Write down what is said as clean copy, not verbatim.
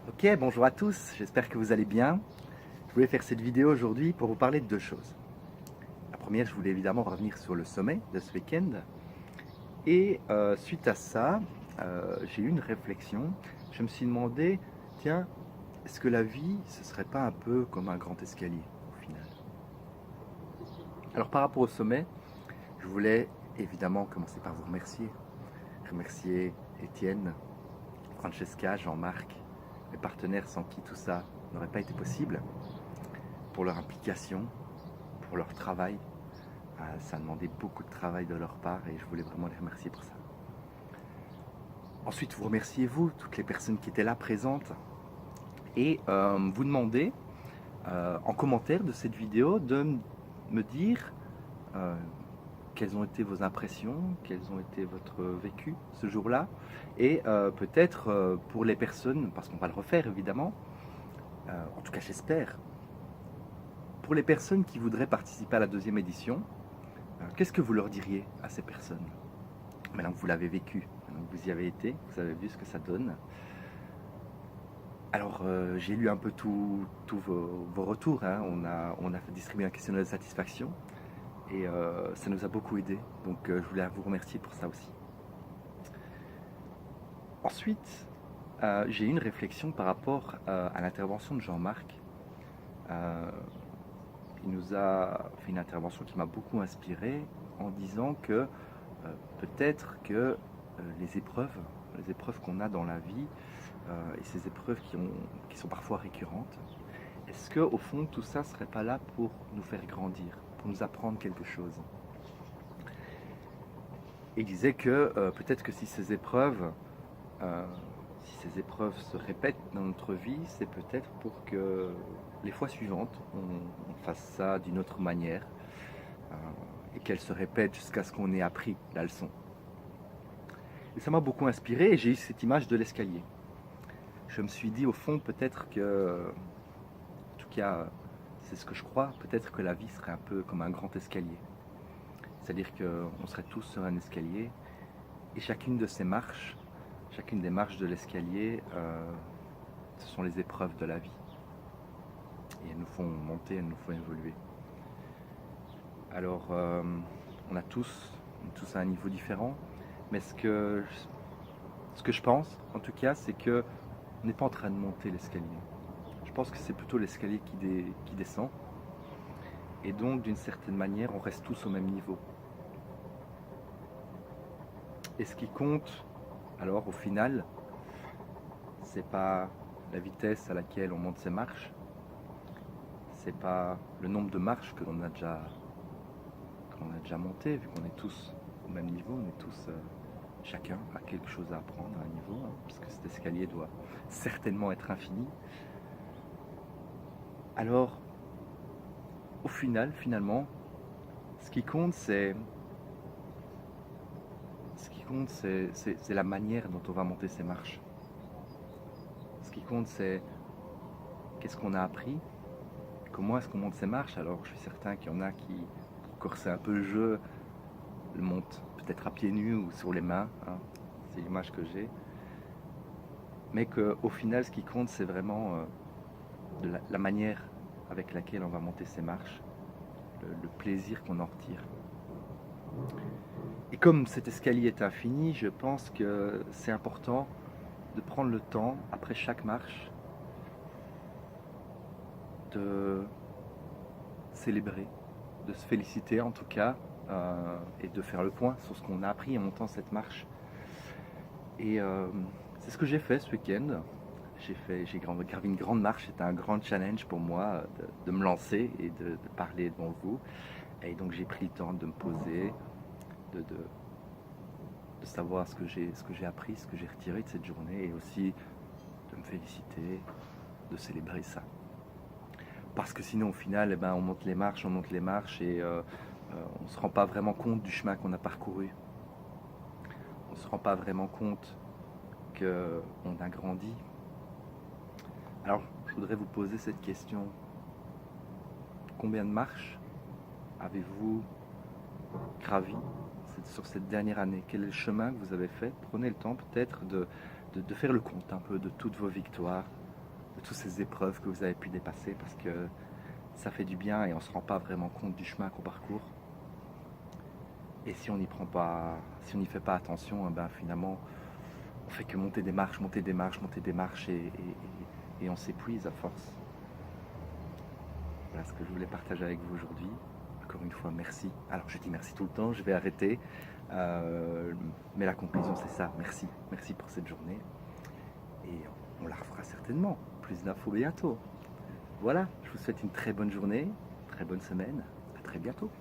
Ok, bonjour à tous, j'espère que vous allez bien. Je voulais faire cette vidéo aujourd'hui pour vous parler de deux choses. La première, je voulais évidemment revenir sur le sommet de ce week-end. Et suite à ça, j'ai eu une réflexion. Je me suis demandé, tiens, est-ce que la vie, ce serait pas un peu comme un grand escalier au final? Alors par rapport au sommet, je voulais évidemment commencer par vous remercier. Remercier Étienne, Francesca, Jean-Marc, mes partenaires sans qui tout ça n'aurait pas été possible, pour leur implication, pour leur travail. Ça a demandé beaucoup de travail de leur part et je voulais vraiment les remercier pour ça. Ensuite, vous remerciez vous, toutes les personnes qui étaient là présentes, et vous demandez en commentaire de cette vidéo de me dire euh, quelles ont été vos impressions, quels ont été votre vécu ce jour-là, et peut-être pour les personnes, parce qu'on va le refaire évidemment, en tout cas j'espère, pour les personnes qui voudraient participer à la deuxième édition, qu'est-ce que vous leur diriez à ces personnes? Maintenant que vous l'avez vécu, maintenant que vous y avez été, vous avez vu ce que ça donne. Alors, j'ai lu un peu tous vos retours, hein. On a distribué un questionnaire de satisfaction et ça nous a beaucoup aidé. Donc, je voulais vous remercier pour ça aussi. Ensuite, j'ai eu une réflexion par rapport à l'intervention de Jean-Marc. Il nous a fait une intervention qui m'a beaucoup inspiré en disant que peut-être que les épreuves qu'on a dans la vie, et ces épreuves qui sont parfois récurrentes, est-ce que au fond tout ça serait pas là pour nous faire grandir, pour nous apprendre quelque chose? Et il disait que peut-être que euh, si ces épreuves se répètent dans notre vie, c'est peut-être pour que les fois suivantes, on fasse ça d'une autre manière, euh, et qu'elles se répètent jusqu'à ce qu'on ait appris la leçon. Et ça m'a beaucoup inspiré et j'ai eu cette image de l'escalier. Je me suis dit au fond peut-être que, en tout cas c'est ce que je crois, peut-être que la vie serait un peu comme un grand escalier. C'est-à-dire qu'on serait tous sur un escalier et chacune de ces marches, chacune des marches de l'escalier, ce sont les épreuves de la vie. Et elles nous font monter, elles nous font évoluer. Alors on a tous à un niveau différent, mais ce que je pense en tout cas c'est que on n'est pas en train de monter l'escalier. Je pense que c'est plutôt l'escalier qui descend. Et donc, d'une certaine manière, on reste tous au même niveau. Et ce qui compte, alors, au final, c'est pas la vitesse à laquelle on monte ces marches, c'est pas le nombre de marches que l'on a déjà monté, vu qu'on est tous au même niveau, on est tous, chacun a quelque chose à apprendre à un niveau, hein, puisque cet escalier doit certainement être infini. Alors, au final, finalement, ce qui compte, c'est la manière dont on va monter ces marches. Ce qui compte, c'est qu'est-ce qu'on a appris, comment est-ce qu'on monte ces marches. Alors, je suis certain qu'il y en a qui, pour corser un peu le jeu, le montent peut-être à pieds nus ou sur les mains, hein. C'est l'image que j'ai. Mais qu'au final, ce qui compte, c'est vraiment la manière avec laquelle on va monter ces marches, le plaisir qu'on en retire. Et comme cet escalier est infini, je pense que c'est important de prendre le temps, après chaque marche, de célébrer, de se féliciter en tout cas, et de faire le point sur ce qu'on a appris en montant cette marche. Et c'est ce que j'ai fait ce week-end. J'ai gravé une grande marche, c'était un grand challenge pour moi de me lancer et de parler devant vous. Et donc j'ai pris le temps de me poser, de savoir ce que j'ai appris, ce que j'ai retiré de cette journée et aussi de me féliciter, de célébrer ça. Parce que sinon au final, eh ben, on monte les marches et on ne se rend pas vraiment compte du chemin qu'on a parcouru. On ne se rend pas vraiment compte qu'on a grandi. Alors, je voudrais vous poser cette question. Combien de marches avez-vous gravi sur cette dernière année? Quel est le chemin que vous avez fait? Prenez le temps peut-être de faire le compte un peu de toutes vos victoires, de toutes ces épreuves que vous avez pu dépasser, parce que ça fait du bien et on ne se rend pas vraiment compte du chemin qu'on parcourt. Et si on n'y prend pas, si on n'y fait pas attention, ben finalement, on fait que monter des marches, monter des marches, monter des marches et on s'épuise à force. Voilà ce que je voulais partager avec vous aujourd'hui. Encore une fois, merci. Alors je dis merci tout le temps, je vais arrêter. Mais la conclusion c'est ça, merci. Merci pour cette journée. Et on la refera certainement. Plus d'infos bientôt. Voilà, je vous souhaite une très bonne journée, très bonne semaine. À très bientôt.